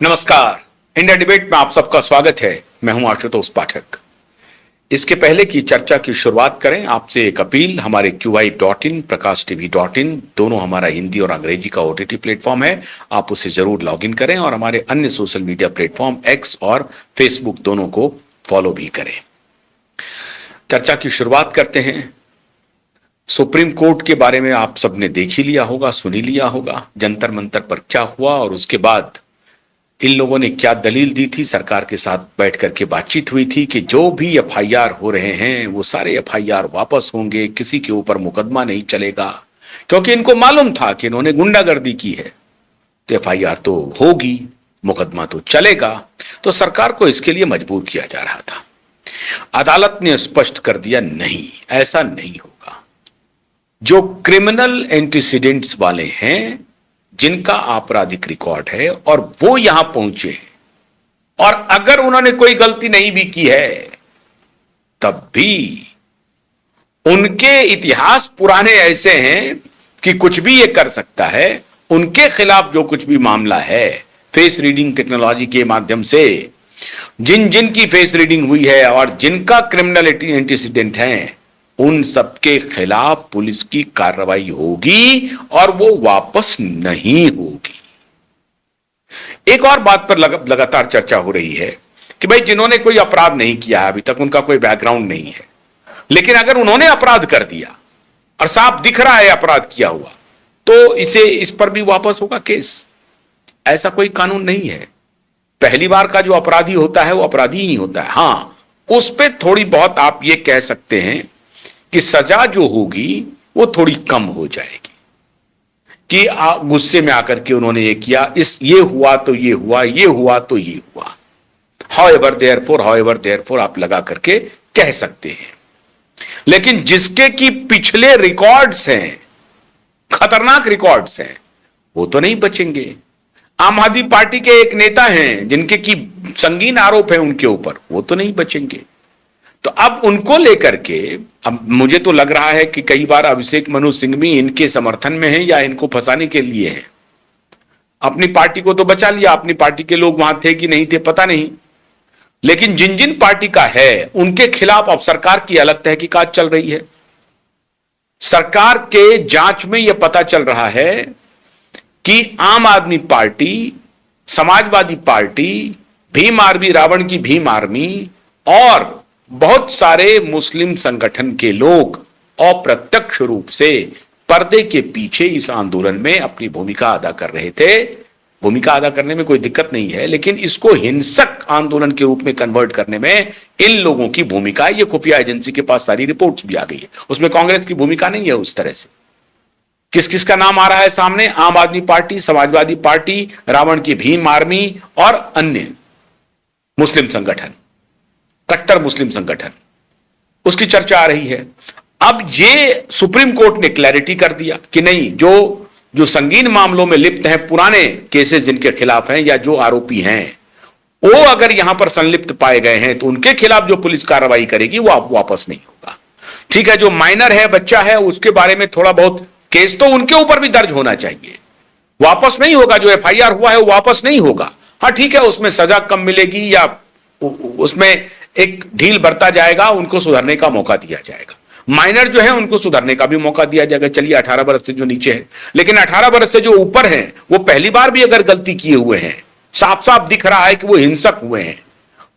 नमस्कार। India debate में आप सबका स्वागत है। मैं हूं आशुतोष पाठक। इसके पहले की चर्चा की शुरुआत करें, आपसे एक अपील। हमारे QI.in, प्रकाश.tv.in दोनों हमारा हिंदी और अंग्रेजी का OTT प्लेटफॉर्म है। आप उसे जरूर लॉग इन करें और हमारे अन्य सोशल मीडिया प्लेटफॉर्म X और फेसबुक दोनों को फॉलो भी करें। चर्चा की शुरुआत करते हैं। सुप्रीम कोर्ट के बारे में आप सबने देख ही लिया होगा, सुन ही लिया होगा, जंतर मंतर पर क्या हुआ और उसके बाद इन लोगों ने क्या दलील दी थी। सरकार के साथ बैठ करके बातचीत हुई थी कि जो भी FIR हो रहे हैं वो सारे FIR वापस होंगे, किसी के ऊपर मुकदमा नहीं चलेगा, क्योंकि इनको मालूम था कि इन्होंने गुंडागर्दी की है तो FIR तो होगी, मुकदमा तो चलेगा। तो सरकार को इसके लिए मजबूर किया जा रहा था। अदालत ने स्पष्ट कर दिया, नहीं, ऐसा नहीं होगा। जो क्रिमिनल एंटीसीडेंट्स वाले हैं, जिनका आपराधिक रिकॉर्ड है और वो यहां पहुंचे हैं, और अगर उन्होंने कोई गलती नहीं भी की है तब भी उनके इतिहास पुराने ऐसे हैं कि कुछ भी ये कर सकता है। उनके खिलाफ जो कुछ भी मामला है, फेस रीडिंग टेक्नोलॉजी के माध्यम से जिन जिन की फेस रीडिंग हुई है और जिनका क्रिमिनल एंटीसीडेंट है, उन सबके खिलाफ पुलिस की कार्रवाई होगी और वो वापस नहीं होगी। एक और बात पर लगातार चर्चा हो रही है कि भाई जिन्होंने कोई अपराध नहीं किया अभी तक, उनका कोई बैकग्राउंड नहीं है, लेकिन अगर उन्होंने अपराध कर दिया और साफ दिख रहा है अपराध किया हुआ, तो इस पर भी वापस होगा केस। ऐसा कोई कानून नहीं है। पहली बार का जो अपराधी होता है वो अपराधी ही होता है। हां, उस पर थोड़ी बहुत आप ये कह सकते हैं कि सजा जो होगी वो थोड़ी कम हो जाएगी कि गुस्से में आकर के उन्होंने ये किया, ये हुआ तो ये हुआ, ये हुआ तो ये हुआ। हाउएवर देयरफॉर आप लगा करके कह सकते हैं। लेकिन जिसके की पिछले रिकॉर्ड्स हैं, खतरनाक रिकॉर्ड्स हैं, वो तो नहीं बचेंगे। आम आदमी पार्टी के एक नेता हैं जिनके की संगीन आरोप है उनके ऊपर, वो तो नहीं बचेंगे। तो अब उनको लेकर के, अब मुझे तो लग रहा है कि कई बार अभिषेक मनु सिंघवी इनके समर्थन में है या इनको फंसाने के लिए है। अपनी पार्टी को तो बचा लिया, अपनी पार्टी के लोग वहां थे कि नहीं थे पता नहीं, लेकिन जिन जिन पार्टी का है उनके खिलाफ अब सरकार की अलग तहकीकात चल रही है। सरकार के जांच में यह पता चल रहा है कि Aam Aadmi Party, Samajwadi Party, Bhim Army, Ravan की भीम आर्मी और बहुत सारे मुस्लिम संगठन के लोग अप्रत्यक्ष रूप से पर्दे के पीछे इस आंदोलन में अपनी भूमिका अदा कर रहे थे। भूमिका अदा करने में कोई दिक्कत नहीं है, लेकिन इसको हिंसक आंदोलन के रूप में कन्वर्ट करने में इन लोगों की भूमिका, ये खुफिया एजेंसी के पास सारी रिपोर्ट्स भी आ गई है, उसमें कांग्रेस की भूमिका नहीं है उस तरह से। किस किस का नाम आ रहा है सामने? आम आदमी पार्टी, समाजवादी पार्टी, रावण की भीम आर्मी और अन्य मुस्लिम संगठन, कट्टर मुस्लिम संगठन, उसकी चर्चा आ रही है। अब ये सुप्रीम कोर्ट ने क्लैरिटी कर दिया कि नहीं, जो संगीन मामलों में लिप्त हैं, पुराने केसेस जिनके खिलाफ हैं या जो आरोपी हैं, वो अगर यहां पर संलिप्त पाए गए हैं तो उनके खिलाफ जो पुलिस कार्रवाई करेगी वो वापस नहीं होगा। ठीक है, जो माइनर है, बच्चा है, उसके बारे में थोड़ा बहुत केस तो उनके ऊपर भी दर्ज होना चाहिए, वापस नहीं होगा। जो FIR हुआ है वो वापस नहीं होगा। हाँ ठीक है, उसमें सजा कम मिलेगी या उसमें एक ढील बरता जाएगा, उनको सुधरने का मौका दिया जाएगा। माइनर जो है उनको सुधरने का भी मौका दिया जाएगा। चलिए 18 बरस से जो नीचे है, लेकिन 18 बरस से जो ऊपर हैं, वो पहली बार भी अगर गलती किए हुए हैं, साफ साफ दिख रहा है कि वो हिंसक हुए हैं,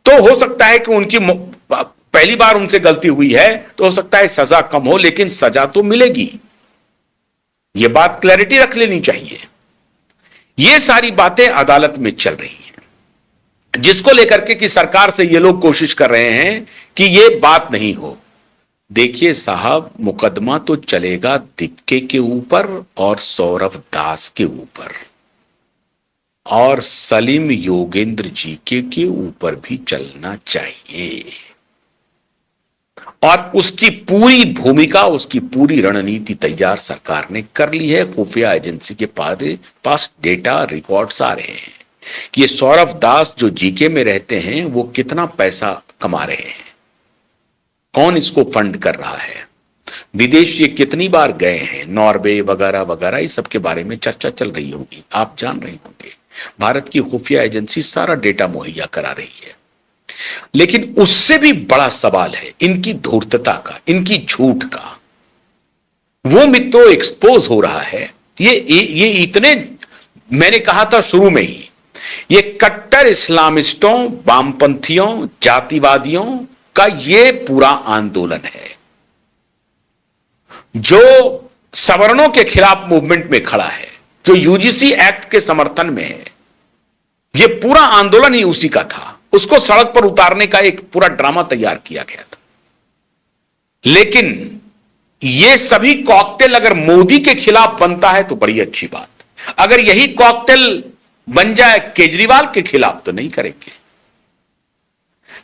तो हो सकता है कि उनकी पहली बार उनसे गलती हुई है तो हो सकता है सजा कम हो, लेकिन सजा तो मिलेगी। यह बात क्लैरिटी रख लेनी चाहिए। ये सारी बातें अदालत में चल रही हैं, जिसको लेकर के कि सरकार से ये लोग कोशिश कर रहे हैं कि ये बात नहीं हो। देखिए साहब, मुकदमा तो चलेगा दीपके के ऊपर और सौरभ दास के ऊपर और सलीम योगेंद्र जी के ऊपर भी चलना चाहिए। और उसकी पूरी भूमिका, उसकी पूरी रणनीति तैयार सरकार ने कर ली है। खुफिया एजेंसी के पास डेटा रिकॉर्ड्स आ रहे हैं कि ये सौरभ दास जो जीके में रहते हैं वो कितना पैसा कमा रहे हैं, कौन इसको फंड कर रहा है, विदेश ये कितनी बार गए हैं, नॉर्वे वगैरह वगैरह, इस सब के बारे में चर्चा चल रही होगी, आप जान रहे होंगे। भारत की खुफिया एजेंसी सारा डेटा मुहैया करा रही है। लेकिन उससे भी बड़ा सवाल है इनकी धूर्तता का, इनकी झूठ का। वो मित्रों एक्सपोज हो रहा है। ये इतने, मैंने कहा था शुरू में ही, ये कट्टर इस्लामिस्टों, वामपंथियों, जातिवादियों का ये पूरा आंदोलन है जो सवर्णों के खिलाफ मूवमेंट में खड़ा है, जो यूजीसी एक्ट के समर्थन में है। ये पूरा आंदोलन ही उसी का था। उसको सड़क पर उतारने का एक पूरा ड्रामा तैयार किया गया था। लेकिन ये सभी कॉकटेल अगर मोदी के खिलाफ बनता है तो बड़ी अच्छी बात। अगर यही कॉकटेल बन जाए केजरीवाल के खिलाफ तो नहीं करेंगे।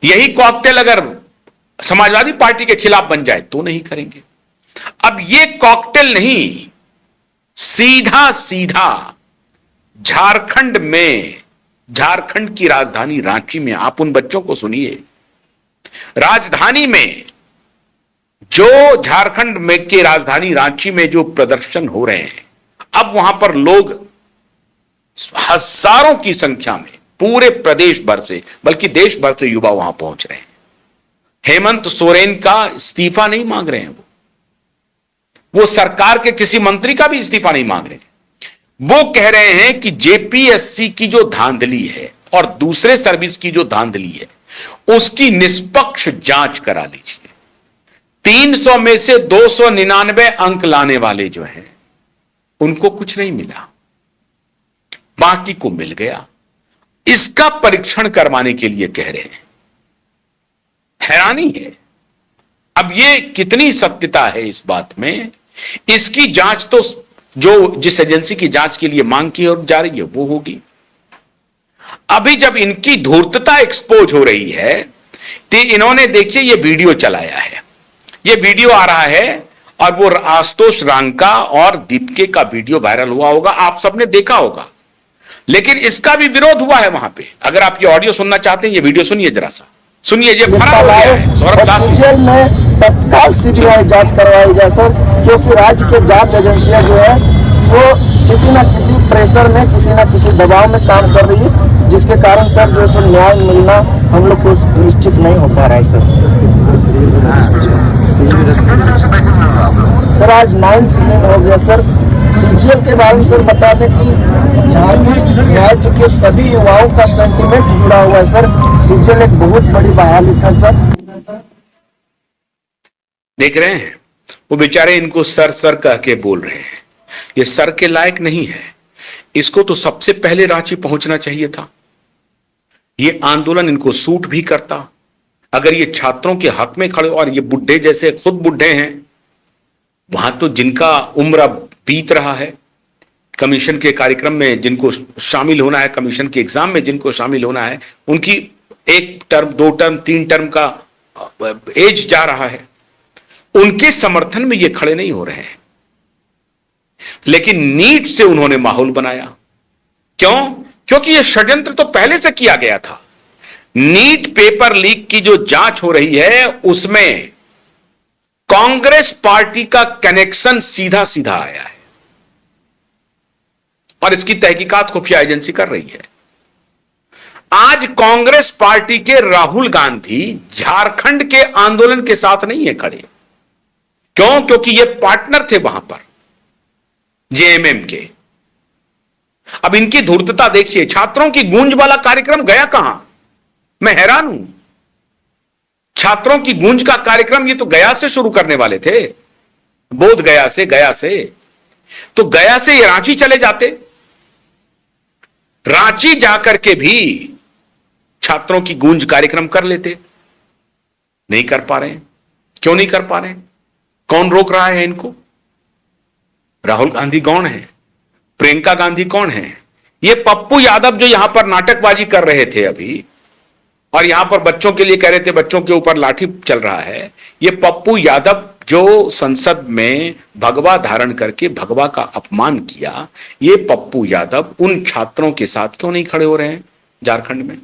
यही कॉकटेल अगर समाजवादी पार्टी के खिलाफ बन जाए तो नहीं करेंगे। अब ये कॉकटेल नहीं, सीधा सीधा झारखंड में, झारखंड की राजधानी रांची में, आप उन बच्चों को सुनिए। राजधानी में जो झारखंड में की राजधानी रांची में जो प्रदर्शन हो रहे हैं, अब वहां पर लोग हजारों की संख्या में पूरे प्रदेश भर से, बल्कि देश भर से युवा वहां पहुंच रहे हैं। हेमंत सोरेन का इस्तीफा नहीं मांग रहे हैं वो सरकार के किसी मंत्री का भी इस्तीफा नहीं मांग रहे हैं। वो कह रहे हैं कि जेपीएससी की जो धांधली है और दूसरे सर्विस की जो धांधली है उसकी निष्पक्ष जांच करा लीजिए। 300 में से 299 अंक लाने वाले जो हैं उनको कुछ नहीं मिला, बाकी को मिल गया। इसका परीक्षण करवाने के लिए कह रहे हैं। हैरानी है। अब ये कितनी सत्यता है इस बात में, इसकी जांच तो जो जिस एजेंसी की जांच के लिए मांग की और जा रही है वो होगी। अभी जब इनकी धूर्तता एक्सपोज हो रही है तो इन्होंने देखिए ये वीडियो चलाया है। ये वीडियो आ रहा है और वो आशुतोष रांका और दीपिके का वीडियो वायरल हुआ होगा, आप सबने देखा होगा। लेकिन इसका भी विरोध हुआ है वहां पे। अगर आप ये ऑडियो सुनना चाहते हैं, ये वीडियो सुनिए, जरा सा सुनिए। ये फरार हो गया है सौरभ दास में तत्काल सीबीआई जांच करवाई जाए सर, क्योंकि राज्य के जांच एजेंसियां जो है वो किसी न किसी प्रेशर में, किसी न किसी दबाव में काम कर रही है, जिसके कारण सर जो है न्याय मिलना हम लोग को निश्चित नहीं हो पा रहा है सर। आज 9th दिन हो गया सर। सीजीएल के बारे में सर बता दें कि झारखंड राज्य के सभी युवाओं का सेंटिमेंट जुड़ा हुआ है सर। सीजीएल एक बहुत बड़ी बहाली था सर। देख रहे हैं वो बेचारे इनको सर सर कह के बोल रहे हैं। ये सर के लायक नहीं है। इसको तो सबसे पहले रांची पहुंचना चाहिए था। ये आंदोलन इनको सूट भी करता अगर ये छात्रों के हक में खड़े, और ये बुढ़े जैसे खुद बुढ़े हैं, वहां तो जिनका उम्र बीत रहा है, कमीशन के कार्यक्रम में जिनको शामिल होना है, कमीशन के एग्जाम में जिनको शामिल होना है, उनकी 1 टर्म 2 टर्म 3 टर्म का एज जा रहा है। उनके समर्थन में ये खड़े नहीं हो रहे हैं। लेकिन नीट से उन्होंने माहौल बनाया। क्यों? क्योंकि यह षड्यंत्र तो पहले से किया गया था। नीट पेपर लीक की जो जांच हो रही है उसमें कांग्रेस पार्टी का कनेक्शन सीधा सीधा आया है और इसकी तहकीकात खुफिया एजेंसी कर रही है। आज कांग्रेस पार्टी के राहुल गांधी झारखंड के आंदोलन के साथ नहीं है खड़े। क्यों? क्योंकि ये पार्टनर थे वहां पर जेएमएम के। अब इनकी धूर्तता देखिए। छात्रों की गूंज वाला कार्यक्रम गया कहां? मैं हैरान हूं। छात्रों की गूंज का कार्यक्रम ये तो गया से शुरू करने वाले थे, बोध गया से तो गया से ये रांची चले जाते। रांची जाकर के भी छात्रों की गूंज कार्यक्रम कर लेते। नहीं कर पा रहे हैं। क्यों नहीं कर पा रहे हैं? कौन रोक रहा है इनको? राहुल गांधी कौन है? प्रियंका गांधी कौन है? ये पप्पू यादव जो यहां पर नाटकबाजी कर रहे थे अभी, और यहां पर बच्चों के लिए कह रहे थे बच्चों के ऊपर लाठी चल रहा है, ये पप्पू यादव जो संसद में भगवा धारण करके भगवा का अपमान किया, ये पप्पू यादव उन छात्रों के साथ क्यों नहीं खड़े हो रहे हैं झारखंड में?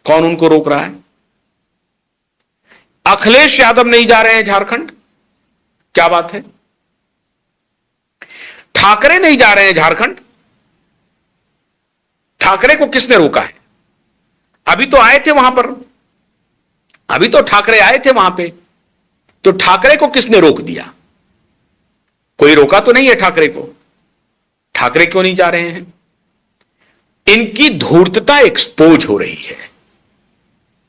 कौन उनको रोक रहा है? अखिलेश यादव नहीं जा रहे हैं झारखंड? क्या बात है? ठाकरे नहीं जा रहे हैं झारखंड? ठाकरे को किसने रोका है? अभी तो आए थे वहां पर, अभी तो ठाकरे आए थे वहां पे, तो ठाकरे को किसने रोक दिया? कोई रोका तो नहीं है ठाकरे को। ठाकरे क्यों नहीं जा रहे हैं? इनकी धूर्तता एक्सपोज हो रही है।